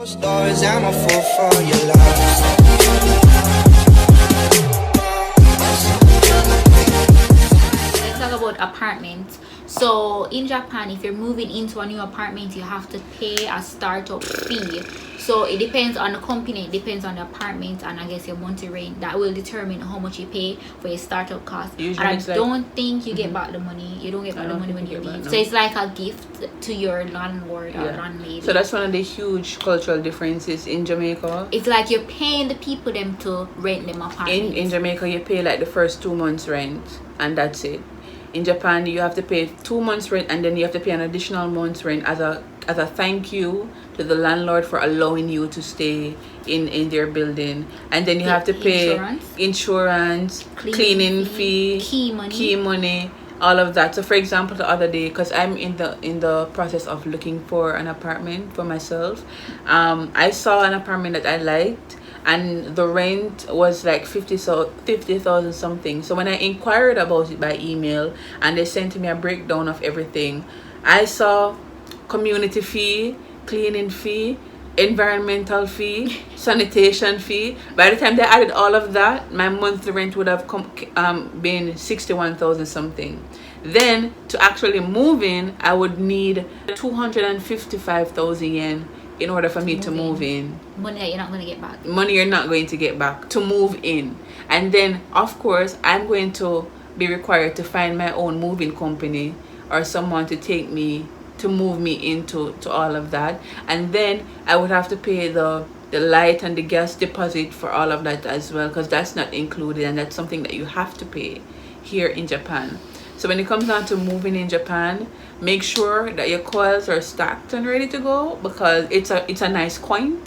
Stars, I'm a fool for your love. Let's talk about apartments. So in Japan, if you're moving into a new apartment, you have to pay a startup fee. So it depends on the company, it depends on the apartment, and I guess your monthly rent. That will determine how much you pay for your startup cost. Usually and I don't think you get back the money. You don't get back the money when you leave. So it's like a gift to your landlord or landlady. So that's one of the huge cultural differences in Jamaica. It's like you're paying the people them to rent them apartments. In Jamaica, you pay like the first 2 months rent, and that's it. In Japan, you have to pay 2 months rent, and then you have to pay an additional month's rent as a thank you to the landlord for allowing you to stay in their building. And then you have to pay insurance, cleaning fee, key money, all of that. So for example, the other day, because I'm in the process of looking for an apartment for myself, I saw an apartment that I liked, and the rent was like 50,000 something. So when I inquired about it by email and they sent me a breakdown of everything, I saw community fee, cleaning fee, environmental fee, sanitation fee. By the time they added all of that, my monthly rent would have been 61,000 something. Then to actually move in, I would need 255,000 yen in order for me to move in. Money that you're not going to get back. Money you're not going to get back to move in. And then of course I'm going to be required to find my own moving company or someone to take me to move me into all of that. And then I would have to pay the light and the gas deposit for all of that as well, because that's not included, and that's something that you have to pay here in Japan. So when it comes down to moving in Japan, make sure that your coils are stacked and ready to go, because it's a nice coin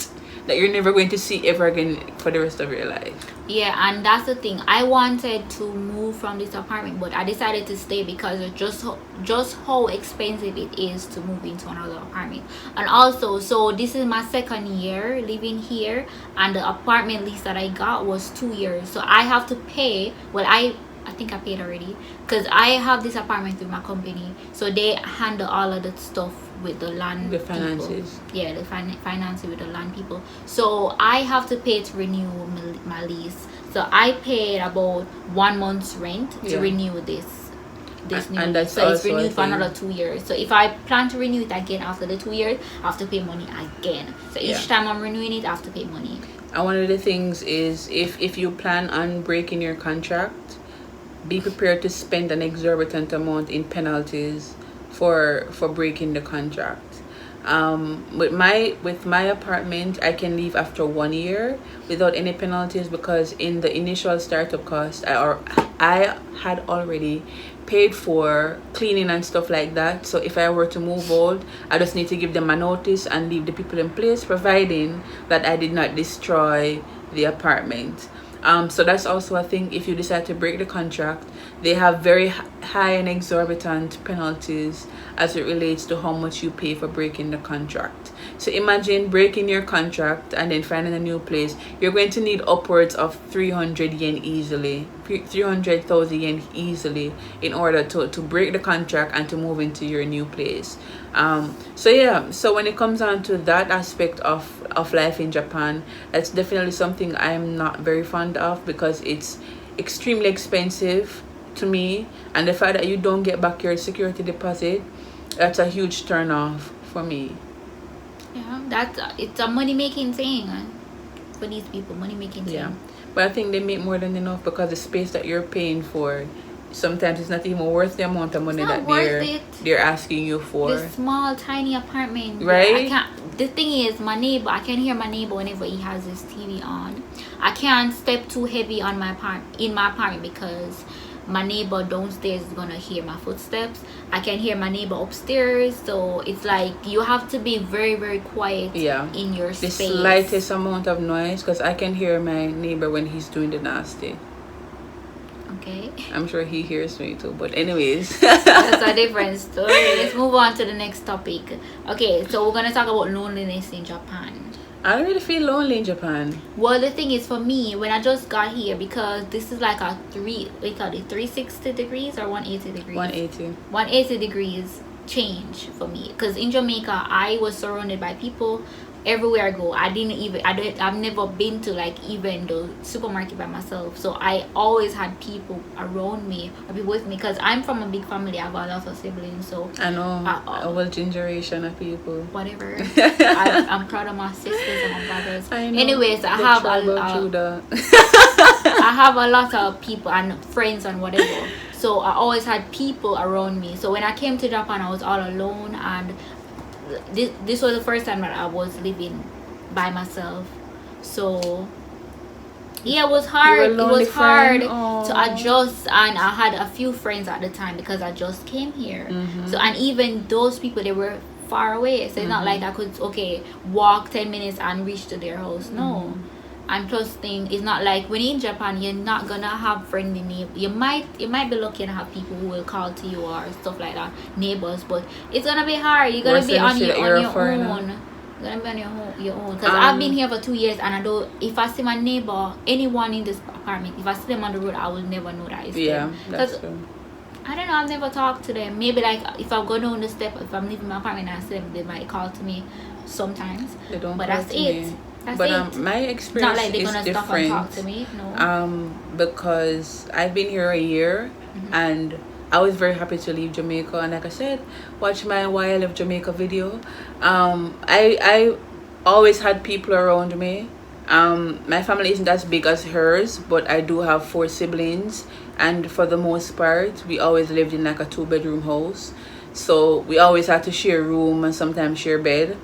that you're never going to see ever again for the rest of your life. Yeah, and that's the thing. I wanted to move from this apartment, but I decided to stay because of just how expensive it is to move into another apartment. And also, so this is my second year living here, and the apartment lease that I got was 2 years. So I have to pay, well, I think I paid already, because I have this apartment with my company, so they handle all of the stuff with the land, the finances people. Yeah, the finances with the land people. So I have to pay to renew my lease. So I paid about 1 month's rent to renew this new and lease. So it's renewed for another 2 years. So if I plan to renew it again after the 2 years, I have to pay money again. So each time I'm renewing it, I have to pay money. And one of the things is, if you plan on breaking your contract, be prepared to spend an exorbitant amount in penalties for breaking the contract. With my apartment, I can leave after 1 year without any penalties, because in the initial startup cost, I had already paid for cleaning and stuff like that. So if I were to move out, I just need to give them a notice and leave the people in place, providing that I did not destroy the apartment. So that's also a thing. If you decide to break the contract, they have very high and exorbitant penalties as it relates to how much you pay for breaking the contract. So imagine breaking your contract and then finding a new place. You're going to need upwards of 300 yen easily, 300,000 yen easily, in order to break the contract and to move into your new place. So when it comes down to that aspect of life in Japan, that's definitely something I'm not very fond of, because it's extremely expensive to me, and the fact that you don't get back your security deposit, that's a huge turn off for me. Yeah, it's a money making thing for these people, money making thing. Yeah, but I think they make more than enough, because the space that you're paying for, sometimes it's not even worth the amount of money that they're asking you for. This small tiny apartment, right? The thing is, my neighbor, I can hear my neighbor whenever he has his TV on. I can't step too heavy on my apartment because my neighbor downstairs is gonna hear my footsteps. I can hear my neighbor upstairs, so it's like you have to be very, very quiet in your space. The slightest amount of noise, because I can hear my neighbor when he's doing the nasty. Okay, I'm sure he hears me too, but anyways, that's a different story. Let's move on to the next topic. Okay, so we're gonna talk about loneliness in Japan. I don't really feel lonely in Japan. Well, the thing is, for me, when I just got here, because this is like a 360 degrees or 180 degrees? 180 degrees change for me, because in Jamaica I was surrounded by people everywhere I go, I've never been to like even the supermarket by myself. So I always had people around me or be with me, because I'm from a big family. I have a lot of siblings, so I know a whole generation of people. Whatever. I'm proud of my sisters and my brothers. I know. Anyways, I have a lot of people and friends and whatever. So I always had people around me. So when I came to Japan, I was all alone, and this was the first time that I was living by myself. So yeah, it was hard. It was hard to adjust, and I had a few friends at the time because I just came here. So, and even those people, they were far away, so it's not like I could walk 10 minutes and reach to their house. No. And plus thing, it's not like when you're in Japan, you're not gonna have friendly neighbors. You might be lucky to have people who will call to you or stuff like that, neighbors, but it's gonna be hard. You're gonna be on your own. You're gonna be on your own. Because I've been here for 2 years, and I don't. If I see my neighbor, anyone in this apartment, if I see them on the road, I will never know that it's them. That's true. I don't know. I've never talked to them. Maybe like if I go down the step, if I'm leaving my apartment and I see them, they might call to me sometimes. They don't. But call that's to it. me. That's but it. My experience not like they're gonna is stop and talk different. to me. No. Because I've been here a year, and I was very happy to leave Jamaica. And like I said, watch my Why I Left Jamaica video. I always had people around me. My family isn't as big as hers, but I do have 4 siblings, and for the most part, we always lived in like a 2-bedroom house. So we always had to share room and sometimes share bed.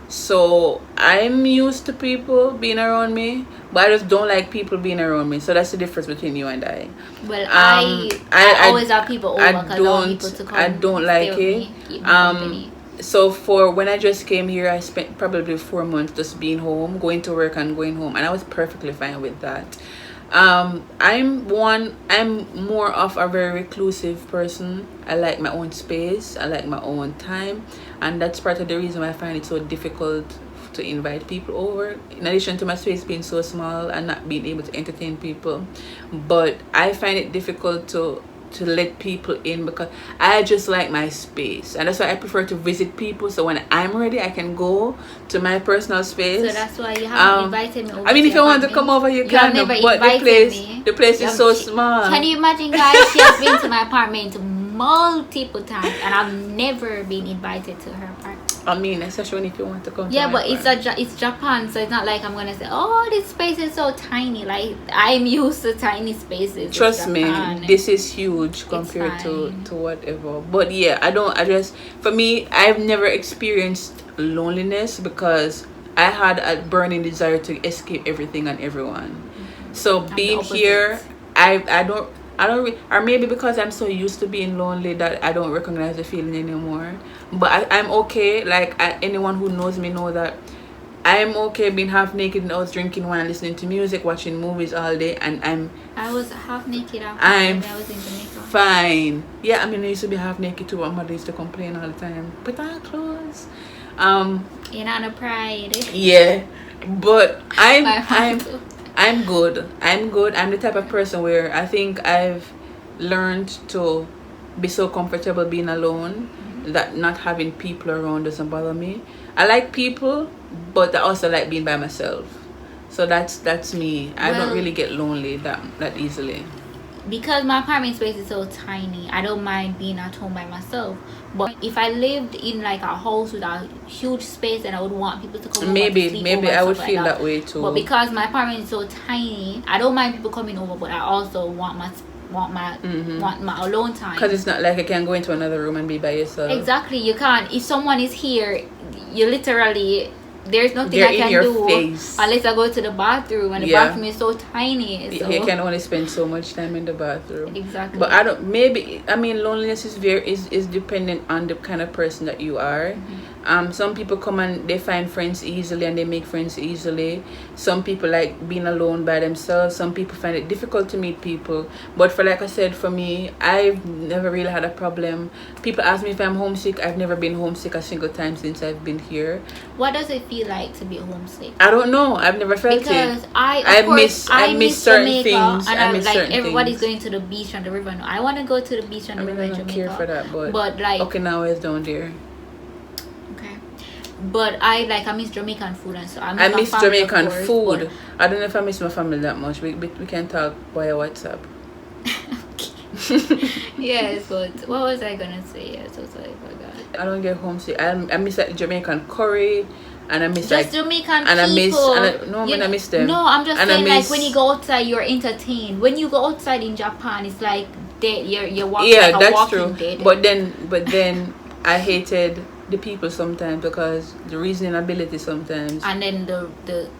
So I'm used to people being around me, but I just don't like people being around me. So that's the difference between you and I. Well, I always have people over because I want people to come. I don't like it. So for when I just came here, I spent probably 4 months just being home, going to work and going home, and I was perfectly fine with that. I'm more of a very reclusive person. I like my own space. I like my own time, and that's part of the reason why I find it so difficult to invite people over, in addition to my space being so small and not being able to entertain people. But I find it difficult to let people in because I just like my space, and that's why I prefer to visit people. So when I'm ready, I can go to my personal space. So that's why you haven't invited me over. I mean, if you want to come over, you can. Never but the place is so small. Can you imagine, guys? She has been to my apartment multiple times, and I've never been invited to her apartment. I mean, especially if you want to come. Yeah, but it's Japan, so it's not like I'm gonna say, oh, this space is so tiny. Like, I'm used to tiny spaces. Trust me, this is huge compared to whatever. But yeah, for me, I've never experienced loneliness because I had a burning desire to escape everything and everyone. So being here, I don't or maybe because I'm so used to being lonely that I don't recognize the feeling anymore. But I'm okay. Like, anyone who knows me know that I'm okay being half naked in the house, drinking wine, listening to music, watching movies all day, and I was half naked after I was in Jamaica. Fine. Yeah, I mean, I used to be half naked too. My mother used to complain all the time. Put on clothes. You're not a pride. Yeah, but I'm good. I'm the type of person where I think I've learned to be so comfortable being alone that not having people around doesn't bother me. I like people, but I also like being by myself. So that's me. I don't really get lonely that easily. Because my apartment space is so tiny, I don't mind being at home by myself. But if I lived in like a house with a huge space, then I would want people to come over. Maybe I would feel that way too. But because my apartment is so tiny, I don't mind people coming over, but I also want my alone time. Because it's not like I can go into another room and be by yourself. Exactly, you can't. If someone is here, you literally, there's nothing I can do unless I go to the bathroom, and the bathroom is so tiny. So. You can only spend so much time in the bathroom. Exactly. But loneliness is dependent on the kind of person that you are. Some people come and they find friends easily and they make friends easily. Some people like being alone by themselves. Some people find it difficult to meet people. But like I said, for me, I've never really had a problem. People ask me if I'm homesick. I've never been homesick a single time since I've been here. What does it feel like to be homesick? I don't know. I've never felt because it. I miss certain Jamaica, things. and I miss certain everybody's things. going to the beach and the river. No, I want to go to the beach and the river in Jamaica. I don't care for that, but like Okinawa is down there. Okay, but I miss Jamaican food, and so I my miss family, of Jamaican course, food. I don't know if I miss my family that much. We can talk via WhatsApp. Yes, but what was I gonna say? Yes, I forgot. I don't get homesick. I miss like Jamaican curry, and I miss Just like Jamaican and I miss people. I miss them. No, I'm just And I saying, miss- like when you go outside, you're entertained. When you go outside in Japan, it's like you're walking Yeah, like a that's walking true. dead. But then I hated the people sometimes because the reasoning ability sometimes. And then the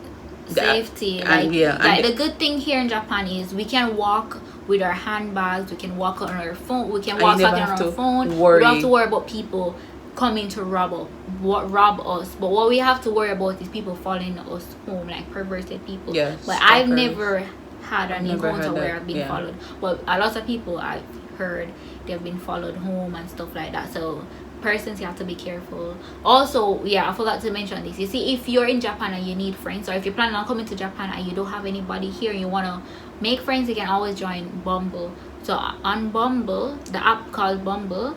safety, the good thing here in Japan is we can walk with our handbags, we can walk on our phone, we can walk out on our phone. We don't have to worry about people coming to rob us. But what we have to worry about is people following us home, like perverted people. Yes, but stalkers. I've never had an encounter where I've been followed. But a lot of people I've heard they've been followed home and stuff like that. So persons, you have to be careful. Also, I forgot to mention this. You see, if you're in Japan and you need friends, or if you're planning on coming to Japan and you don't have anybody here and you want to make friends, you can always join Bumble. So on Bumble, the app called Bumble,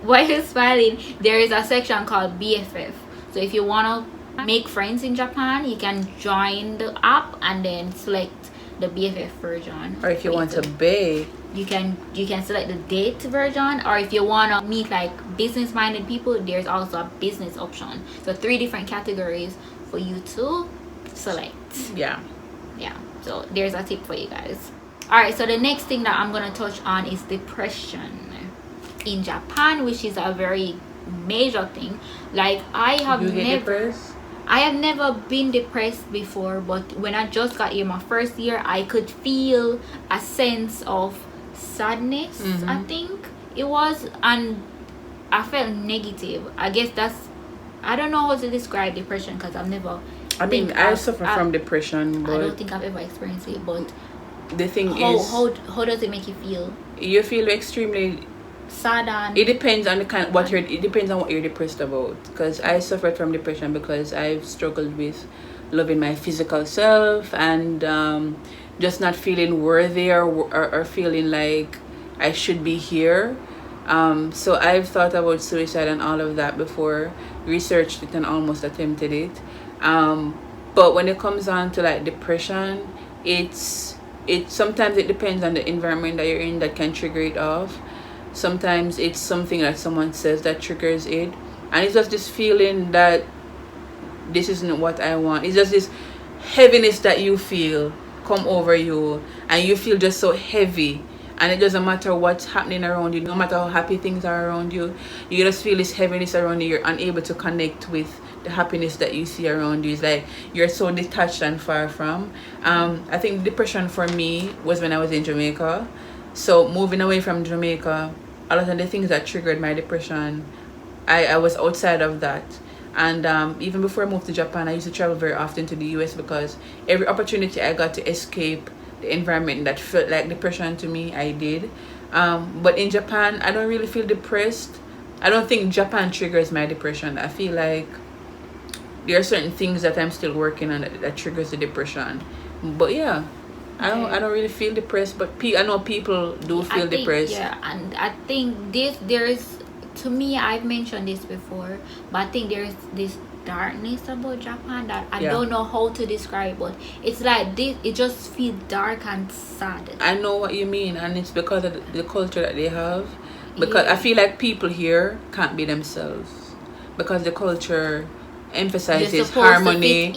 while you're smiling, there is a section called BFF. So if you want to make friends in Japan, you can join the app and then select the BFF version. Or if you want to bae, you can select the date version, or if you want to meet like business minded people, there's also a business option. So 3 different categories for you to select. Yeah, so there's a tip for you guys. All right, so the next thing that I'm gonna touch on is depression in Japan, which is a very major thing. Like I have never been depressed before, but when I just got here my first year, I could feel a sense of sadness. I think it was, and I felt negative. I guess I don't know how to describe depression because I've never I suffer from depression, but I don't think I've ever experienced it. But the thing is, how does it make you feel? You feel extremely sad, and it depends on the kind it depends on what you're depressed about. Because I suffered from depression because I've struggled with loving my physical self and just not feeling worthy or feeling like I should be here. So I've thought about suicide and all of that before, researched it and almost attempted it. But when it comes on to like depression, it sometimes it depends on the environment that you're in that can trigger it off. Sometimes it's something that someone says that triggers it, and it's just this feeling that this isn't what I want. It's just this heaviness that you feel come over you, and you feel just so heavy, and it doesn't matter what's happening around you, no matter how happy things are around you, you just feel this heaviness around you. You're unable to connect with the happiness that you see around you. It's like you're so detached and far from. I think depression for me was when I was in Jamaica. So moving away from Jamaica, a lot of the things that triggered my depression, I was outside of that. And even before I moved to Japan, I used to travel very often to the US because every opportunity I got to escape the environment that felt like depression to me, I did. But in Japan, I don't really feel depressed. I don't think Japan triggers my depression. I feel like there are certain things that I'm still working on that triggers the depression. But yeah, I don't really feel depressed, but I know people do feel depressed. Yeah, and I think there's, to me, I've mentioned this before, but I think there's this darkness about Japan that I don't know how to describe, but it's like this, it just feels dark and sad. I know what you mean, and it's because of the culture that they have. Because I feel like people here can't be themselves because the culture emphasizes harmony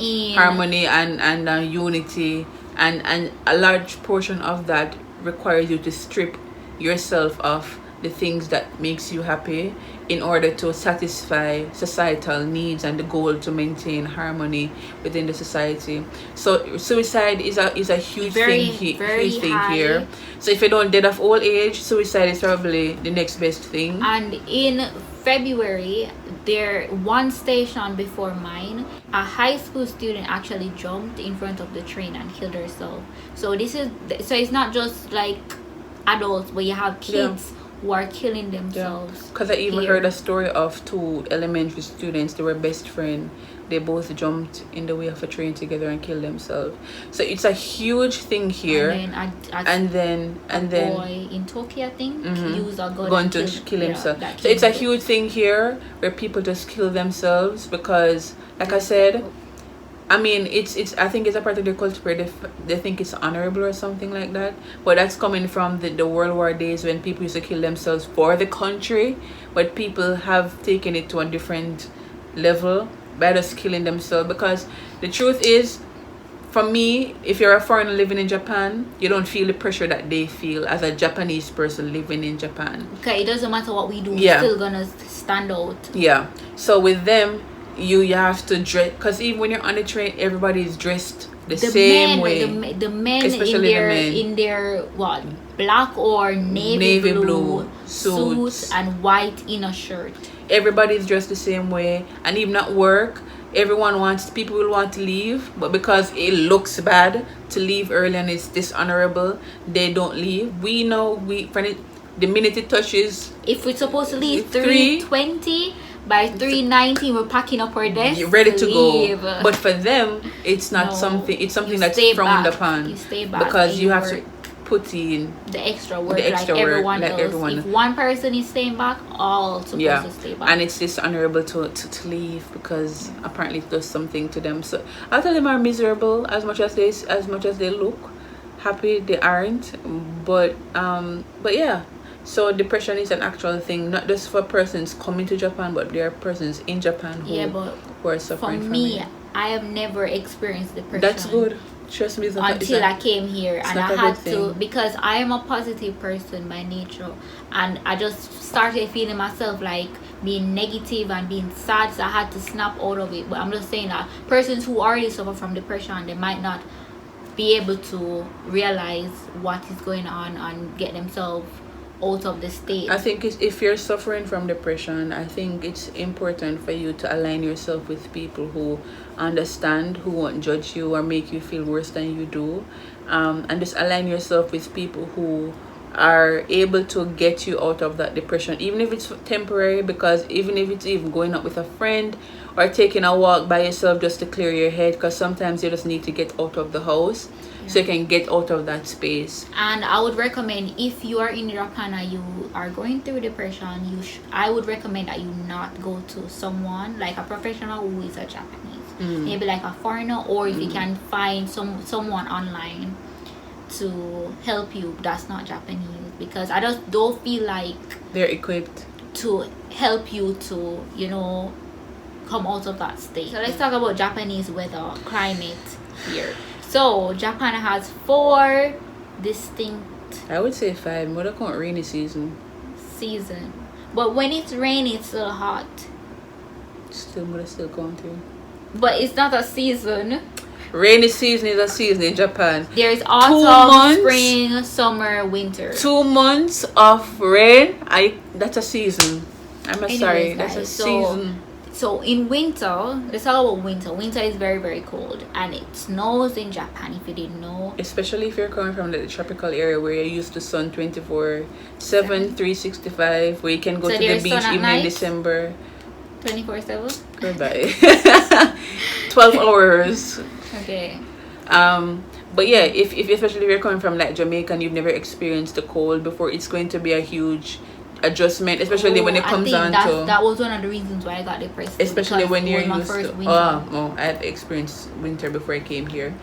and unity, and a large portion of that requires you to strip yourself of the things that makes you happy in order to satisfy societal needs and the goal to maintain harmony within the society. So suicide is a huge thing here. So if you don't dead of old age, suicide is probably the next best thing. And in February, one station before mine, a high school student actually jumped in front of the train and killed herself. So it's not just like adults, but you have kids who are killing themselves. Because I even heard a story of 2 elementary students. They were best friends. they both jumped in the way of a train together and killed themselves. So it's a huge thing here. And then boy in Tokyo, I think, used a gun going to kill himself. So it's a huge thing here where people just kill themselves because, like I said, I mean, it's I think it's a part of the culture where they think it's honorable or something like that. But that's coming from the World War days when people used to kill themselves for the country. But people have taken it to a different level by just killing themselves. Because the truth is, for me, if you're a foreigner living in Japan, you don't feel the pressure that they feel as a Japanese person living in Japan. Okay, it doesn't matter what we do, we're still gonna stand out. Yeah. So with them, you have to dress, because even when you're on the train, everybody is dressed the same way. The men, especially in their what, black or navy blue suits and white inner shirt. Everybody's dressed the same way, and even at work, people will want to leave, but because it looks bad to leave early and it's dishonorable, they don't leave. We know the minute it touches, if we're supposed to leave 3:20. By 3:19, we're packing up our desk. You're ready to leave. Go. But for them, it's not something. It's something that's frowned upon. You stay back because you have to put in the extra work, like everyone else. If one person is staying back, all supposed to stay back. And it's dishonorable to leave because apparently it does something to them. So a lot of them are miserable as much as they look happy. They aren't. But yeah. So depression is an actual thing, not just for persons coming to Japan, but there are persons in Japan who are suffering from it. I have never experienced depression. That's good. Trust me. Until I came here, and I had to, because I am a positive person by nature, and I just started feeling myself like being negative and being sad, so I had to snap out of it. But I'm just saying that persons who already suffer from depression, they might not be able to realize what is going on and get themselves out of the state. I think if you're suffering from depression, I think it's important for you to align yourself with people who understand, who won't judge you or make you feel worse than you do, and just align yourself with people who are able to get you out of that depression, even if it's temporary. Because even if it's even going out with a friend or taking a walk by yourself just to clear your head, because sometimes you just need to get out of the house so you can get out of that space. And I would recommend, if you are in Japan and you are going through depression, I would recommend that you not go to someone like a professional who is a Japanese, maybe like a foreigner, or if you can find someone online to help you that's not Japanese, because I just don't feel like they're equipped to help you to, come out of that state. So let's talk about Japanese weather, climate here. So Japan has 4 distinct, I would say 5, but I can't rainy season. But when it's rainy, it's still hot. Still going through. But it's not a season. Rainy season is a season in Japan. There's autumn, spring, summer, winter. 2 months of rain. That's a season. Sorry, that's a season. So in winter, let's talk about winter. Winter is very, very cold, and it snows in Japan, if you didn't know. Especially if you're coming from the tropical area where you're used to sun 24/7, 365, where you can go to the beach even in December. 24/7? Goodbye. 12 hours. Okay. But yeah, if especially if you're coming from like Jamaica and you've never experienced the cold before, it's going to be a huge adjustment, especially when it comes on to that was one of the reasons why I got depressed, especially when you're used to winter. I've experienced winter before I came here,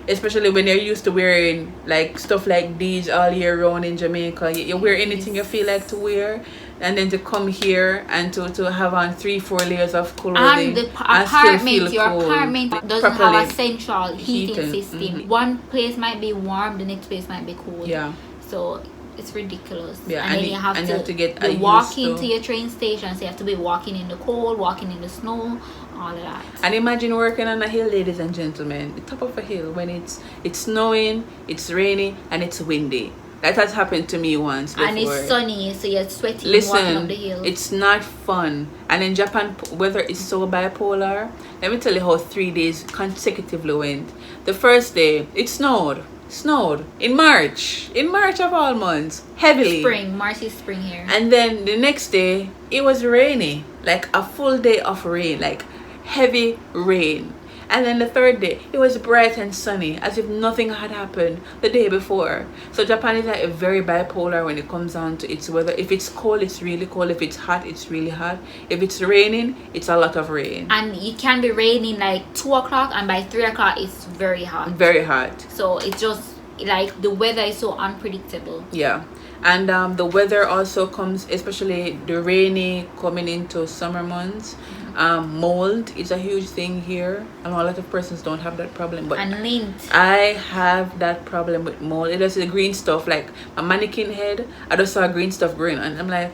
especially when you're used to wearing like stuff like these all year round in Jamaica. You wear anything you feel like to wear, and then to come here and to have on 3-4 layers of clothing, and the apartment doesn't have a central heating system. One place might be warm, the next place might be cold. So it's ridiculous. And then you have to get walking to your train station, so you have to be walking in the cold, walking in the snow, all of that. And imagine working on a hill, ladies and gentlemen, the top of a hill, when it's snowing, it's raining, and it's windy. That has happened to me once before. And it's sunny, so you're sweating walking up the hill. It's not fun. And in Japan, weather is so bipolar. Let me tell you how 3 days consecutively went. The first day, it snowed in March of all months, heavily. March is spring here. And then the next day it was rainy, like a full day of rain. Like heavy rain. And then the third day, it was bright and sunny, as if nothing had happened the day before. So Japan is like very bipolar when it comes down to its weather. If it's cold, it's really cold. If it's hot, it's really hot. If it's raining, it's a lot of rain. And it can be raining like 2 o'clock, and by 3 o'clock, it's very hot. Very hot. So it's just like the weather is so unpredictable. Yeah. And the weather also comes, especially the rainy coming into summer months. Mold is a huge thing here. I know a lot of persons don't have that problem, but And lint. I have that problem with mold. It is the green stuff, like a mannequin head. I just saw green stuff growing, and I'm like,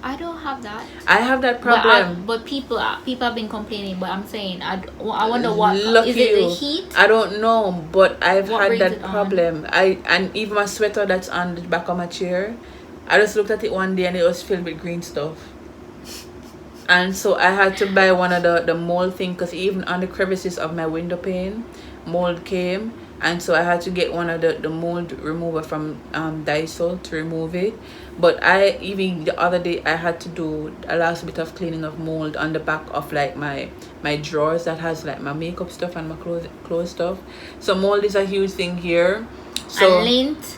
I don't have that. I have that problem. But people have been complaining. But I'm saying I wonder what Lucky is it? The you. heat? I don't know, but I've What had brings that it on? problem. And even my sweater that's on the back of my chair, I just looked at it one day and it was filled with green stuff. And so I had to buy one of the mold thing, because even on the crevices of my window pane, mold came. And so I had to get one of the mold remover from Daiso to remove it. But even the other day, I had to do a last bit of cleaning of mold on the back of like my drawers that has like my makeup stuff and my clothes stuff. So mold is a huge thing here. So And lint.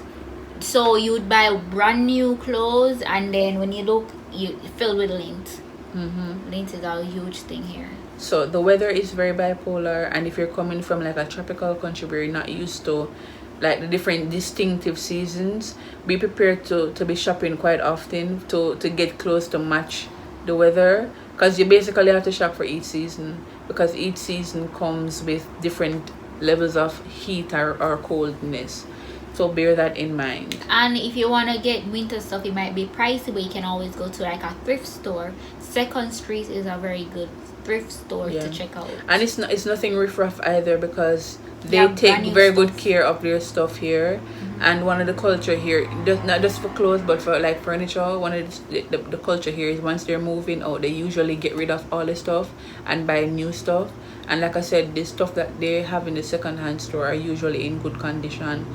So you would buy brand new clothes, and then when you look, you fill with lint. Lint is a huge thing here. So the weather is very bipolar, and if you're coming from like a tropical country where you're not used to like the different distinctive seasons, be prepared to be shopping quite often to get clothes to match the weather, because you basically have to shop for each season, because each season comes with different levels of heat or coldness. So bear that in mind. And if you want to get winter stuff, it might be pricey, but you can always go to like a thrift store. Second Street is a very good thrift store to check out. And it's nothing riff-raff either, because they have take brand new very stuff. good care of their stuff here. And one of the culture here, not just for clothes but for like furniture, one of the culture here is once they're moving out, they usually get rid of all the stuff and buy new stuff. And like I said, the stuff that they have in the second-hand store are usually in good condition,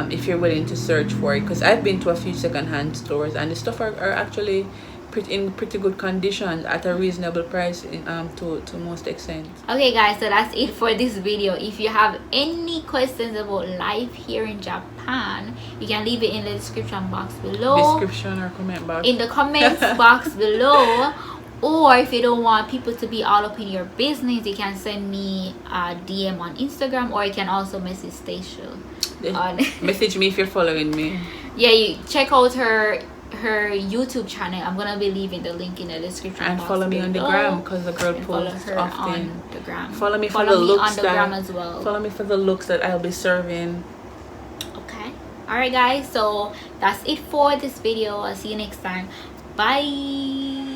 if you're willing to search for it. Because I've been to a few second-hand stores, and the stuff are actually in pretty good condition at a reasonable price to most extent. Okay guys, so that's it for this video. If you have any questions about life here in Japan, you can leave it in the description box below. Description or comment box. In the comments box below. Or if you don't want people to be all up in your business, you can send me a DM on Instagram, or you can also message Staecha on Message me if you're following me. yeah, you check out her YouTube channel. I'm gonna be leaving the link in the description And box follow me on the below. gram, because the girl And follow posts her often. on the gram. Follow me for Follow the me looks on the gram as well. Follow me for the looks that I'll be serving. Okay. Alright guys, so that's it for this video. I'll see you next time. Bye.